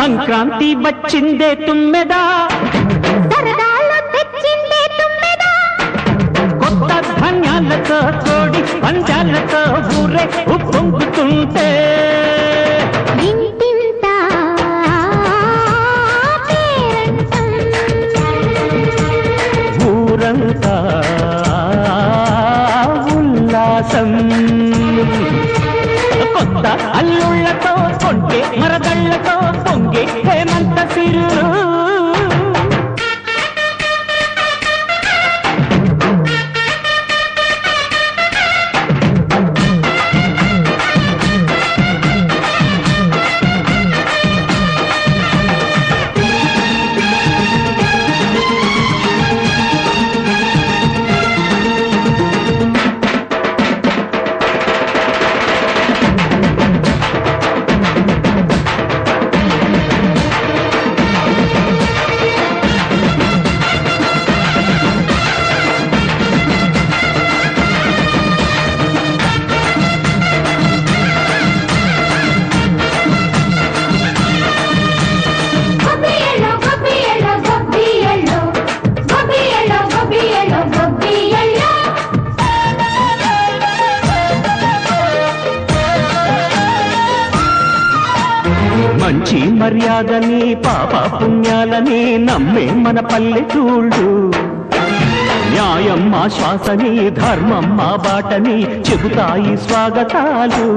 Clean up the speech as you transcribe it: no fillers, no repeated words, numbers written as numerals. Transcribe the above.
సంక్రాంతి వచ్చిందే తుమ్మెదా, సరదాలు తెచ్చిందే తుమ్మెదా, కొత్త ధాన్యాలతో కోడి పంజాలతో ఊరే ఉప్పొంగుతుంటే ఇంటింత పేరంటం, ఊరంతా ఉల్లాసం. కొత్త అల్లుళ్లతో కొంటే మరదళ్లతో పొంగే హేమంత సిరు. గొబ్బియలో గొబ్బియలో గొబ్బియలో గొబ్బియలో గొబ్బియలో గొబ్బియలో, మంచి మర్యాదని పాప పుణ్యాలని నమ్మే మన పల్లెటూళ్ళు. న్యాయం మా శ్వాసని ధర్మం మా బాటని చెబుతాయి స్వాగతాలు.